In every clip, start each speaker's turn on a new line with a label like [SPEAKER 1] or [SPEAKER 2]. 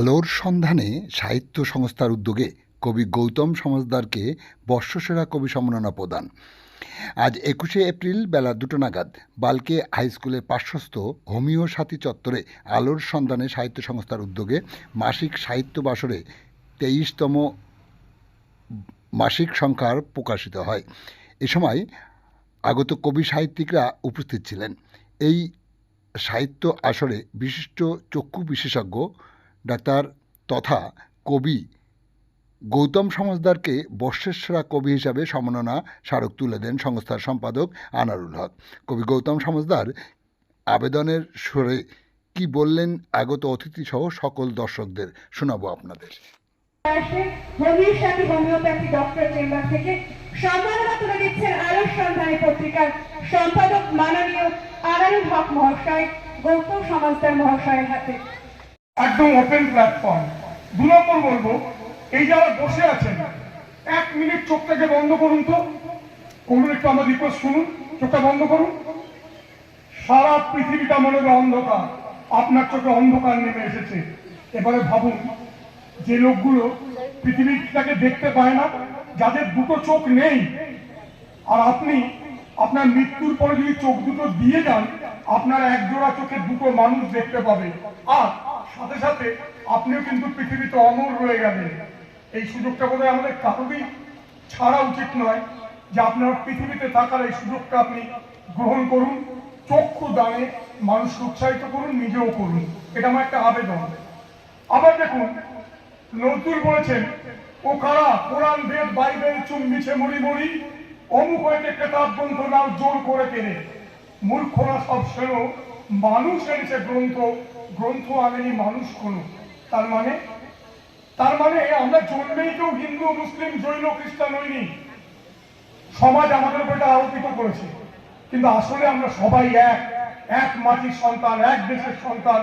[SPEAKER 1] আলোর সন্ধানে সাহিত্য সংস্থার উদ্যোগে কবি গৌতম সমাজদারকে বর্ষসেরা কবি সম্মাননা প্রদান। আজ ২১শে এপ্রিল বেলা ২টো নাগাদ বালকে হাইস্কুলের পার্শ্বস্থ হোমিও সাথী চত্বরে আলোর সন্ধানে সাহিত্য সংস্থার উদ্যোগে মাসিক সাহিত্য বাসরে ২৩তম মাসিক সংখ্যার প্রকাশিত হয়। এ সময় আগত কবি সাহিত্যিকরা উপস্থিত ছিলেন। এই সাহিত্য আসরে বিশিষ্ট চক্ষু বিশেষজ্ঞ ডাক্তার তথা কবি গৌতম সমাজদারকে বর্ষের সেরা কবি হিসাবে সম্মাননা স্মারক তুলে দেন সংস্থার সম্পাদক আনারুল হক। কবি গৌতম সমাজদার আবেদনের সুরে কি বললেন আগত অতিথিসহ সকল দর্শকদের শোনাবো আপনাদের।
[SPEAKER 2] হোমিওপ্যাথি ডক্টর চেম্বার থেকে সম্মাননা তুলে দিচ্ছেন আলোর সন্ধানী পত্রিকার সম্পাদক মাননীয় আনারুল হক মহাশয় গৌতম সমাজদার মহাশয়ের হাতে।
[SPEAKER 3] একদম ওপেন প্ল্যাটফর্ম। ২ নম্বর বলবো, এই যারা বসে আছেন 1 মিনিট চোখটাকে বন্ধ করুন তো, করুন একটু, আমার রিকোয়েস্ট শুনুন, চোখটা বন্ধ করুন। সারা পৃথিবীটা মনে হয় অন্ধকার, আপনার চোখে অন্ধকার নেমে এসেছে। এবারে ভাবুন, যে লোকগুলো পৃথিবীটাকে দেখতে পায় না, যাদের দুটো চোখ নেই, আর আপনি আপনার মৃত্যুর পরে যদি চোখ দুটো দিয়ে যান, আপনার একজোড়া চোখে দুটো মানুষ দেখতে পাবে, আর সাথে সাথে আপনিও কিন্তু পৃথিবীতে অমর রয়ে গেলেন। এই সুযোগটা বোধহয় আমাদের কারোরই ছাড়া উচিত নয়, যে আপনার পৃথিবীতে থাকার এই সুযোগটা আপনি গ্রহণ করুন, চক্ষু দানে মানুষকে উৎসাহিত করুন, নিজেও করুন। এটা আমার একটা আবেদন। আবার দেখুন, নজরুল বলেছেন, ও কারা কোরআন বেদ বাইবেল চুম্বিছে মরি মরি, অমুক হইতে কেতাব গ্রন্থ নাও জোর করে কেনে, মূর্খরা সব শোনো, মানুষ এনেছে গ্রন্থ, গ্রন্থ আনেনি মানুষ কোনো। তার মানে আমরা জন্মেই কেউ হিন্দু মুসলিম জৈন খ্রিস্টান হইনি। সমাজ আমাদের উপর এটা আরোপিত করেছে, কিন্তু আসলে আমরা সবাই এক মাটির সন্তান, এক দেশের সন্তান,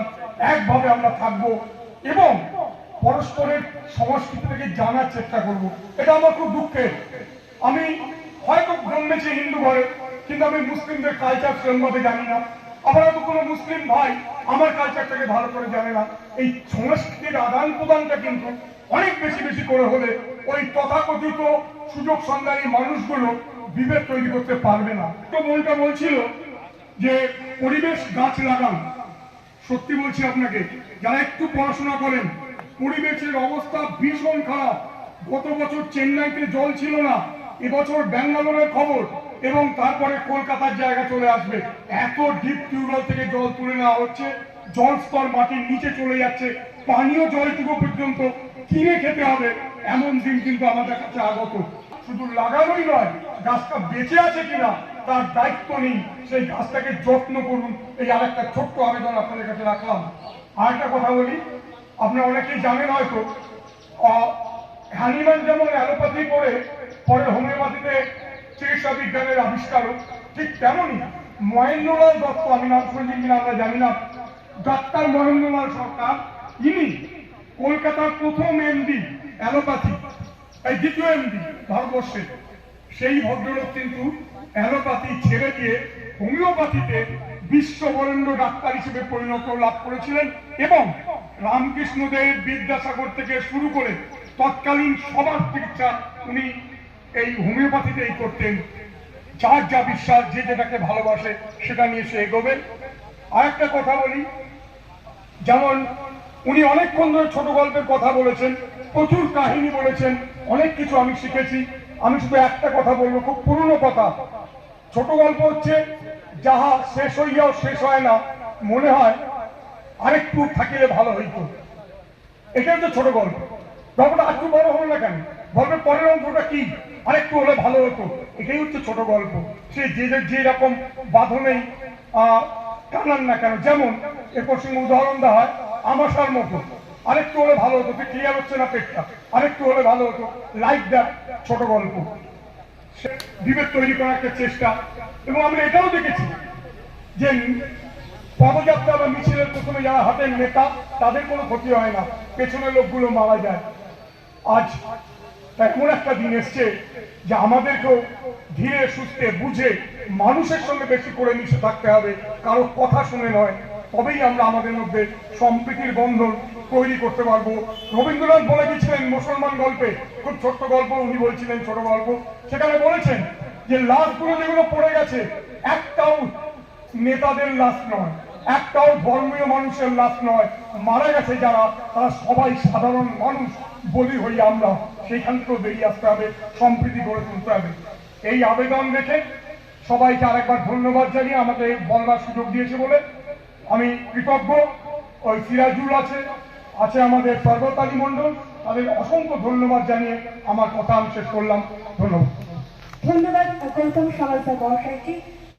[SPEAKER 3] একভাবে আমরা থাকবো এবং পরস্পরের সংস্কৃতি থেকে জানার চেষ্টা করব। এটা আমার খুব দুঃখের। আমি হয়তো জন্মেছি হিন্দু ঘরে, কিন্তু আমি মুসলিমদের কালচার সেরকমভাবে জানি না। আবার হয়তো কোনো মুসলিম ভাই আমার কালচারটাকে ভালো করে জানে না। এই সংস্কৃতির আদান প্রদানটা কিন্তু অনেক বেশি করে হলে ওই তথাকথিত সুযোগ সন্ধানী মানুষগুলো বিভেদ তৈরি করতে পারবে না। তো মনটা বলছিল যে পরিবেশ গাছ লাগান। সত্যি বলছি আপনাকে, যারা একটু পড়াশোনা করেন, পরিবেশের অবস্থা ভীষণ খারাপ। গত বছর চেন্নাইতে জল ছিল না, এবছর ব্যাঙ্গালোরের খবর, এবং তারপরে কলকাতার জায়গা চলে আসবে। এত ডিপ টিউবওয়েল থেকে জল তুলে নেওয়া হচ্ছে, জল স্তর মাটির নিচে চলে যাচ্ছে, পানীয় জলটুকু পর্যন্ত কিনে খেতে হবে, এমন দিন কিন্তু আমাদের কাছে আগত। শুধু লাগানোই নয়, গাছটা বেঁচে আছে কিনা তার দায়িত্ব নেই, সেই গাছটাকে যত্ন করুন। এই আর একটা ছোট্ট আবেদন আপনাদের কাছে রাখলাম। আর একটা কথা বলি, আপনারা অনেকেই জানেন হয়তো, হ্যানিম্যান যেমন অ্যালোপ্যাথি পরে হোমিওপ্যাথিতে চিকিৎসা বিজ্ঞানের আবিষ্কারক, ঠিক তেমনই মহেন্দ্রলাল দত্ত, আমি নাম শুনছি কিনা আমরা জানি না, ডাক্তার মহেন্দ্রলাল সরকার, ইনি কলকাতার প্রথম এমডি অ্যালোপ্যাথি, এই দ্বিতীয় এমডি ভারতবর্ষের। সেই ভদ্রলোক কিন্তু অ্যালোপ্যাথি ছেড়ে দিয়ে হোমিওপ্যাথিতে বিশ্ববরেণ্য ডাক্তার হিসেবে পরিণত লাভ করেছিলেন, এবং রামকৃষ্ণদেব, বিদ্যাসাগর থেকে শুরু করে তৎকালীন সবার চিকিৎসা উনি এই হোমিওপ্যাথিতেই করতেন। যার যা বিশ্বাস, যে যেটাকে ভালোবাসে সেটা নিয়ে সে এগোবেন। আর একটা কথা বলি, যেমন উনি অনেকক্ষণ ধরে ছোট গল্পের কথা বলেছেন, প্রচুর কাহিনী বলেছেন, অনেক কিছু আমি শিখেছি। আমি শুধু একটা কথা বলবো, খুব পুরনো কথা। ছোট গল্প হচ্ছে, যাহা শেষ হইয়াও শেষ হয় না, মনে হয় আরেকটু থাকিলে ভালো হইতো। এটা হচ্ছে ছোট গল্প। গল্পটা একটু বড় হলো না কেন, গল্পের পরের অংশটা কি, আরেকটু হলে ভালো হতো, এটাই হচ্ছে ছোট গল্প। সে যে রকম বাঁধনেই টানান না কেন, যেমন এ প্রসঙ্গে উদাহরণ দেওয়া হয় আমাশার মতো, আরেকটু হলে ভালো হতো, ক্লিয়ার হচ্ছে না পেটটা, আরেকটু হলে ভালো হতো, লাইক দ্যাট ছোট গল্প। বিভেদ তৈরি করার একটা চেষ্টা। এবং আমরা এটাও দেখেছি যে পদযাত্রা বা মিছিলের প্রথমে যারা হাতের নেতা, তাদের কোনো ক্ষতি হয় না, পেছনের লোকগুলো মারা যায়। আজ এমন একটা দিন এসছে যে আমাদেরকেও ধীরে সুস্থে বুঝে মানুষের সঙ্গে বেশি করে মিশে থাকতে হবে, কারো কথা শুনে নয়। তবেই আমরা আমাদের মধ্যে সম্প্রীতির বন্ধন তৈরি করতে পারবো। রবীন্দ্রনাথ বলে গেছিলেন মুসলমান গল্পে, খুব ছোট্ট গল্প উনি বলছিলেন, ছোট গল্প, সেখানে বলেছেন যে লাশগুলো যেগুলো পড়ে গেছে একটাও নেতাদের লাশ নয়, একটাও ধর্মীয় মানুষের লাশ নয়, মারা গেছে যারা তারা সবাই সাধারণ মানুষ, বলি হই আমরা। সেইখান থেকেও বেরিয়ে আসতে হবে, সম্প্রীতি গড়ে তুলতে হবে। এই আবেদন রেখে সবাইকে আরেকবার ধন্যবাদ জানিয়ে আমাকে বলবার সুযোগ দিয়েছে বলে আমি কৃতজ্ঞ। ওই সিরাজুল আছে আমাদের পর্বত আলী মণ্ডল, তাদের অসংখ্য ধন্যবাদ জানিয়ে আমার কথা আমি শেষ করলাম। ধন্যবাদ।
[SPEAKER 2] ধন্যবাদ গৌতম সমাজদার মহাশয়কে।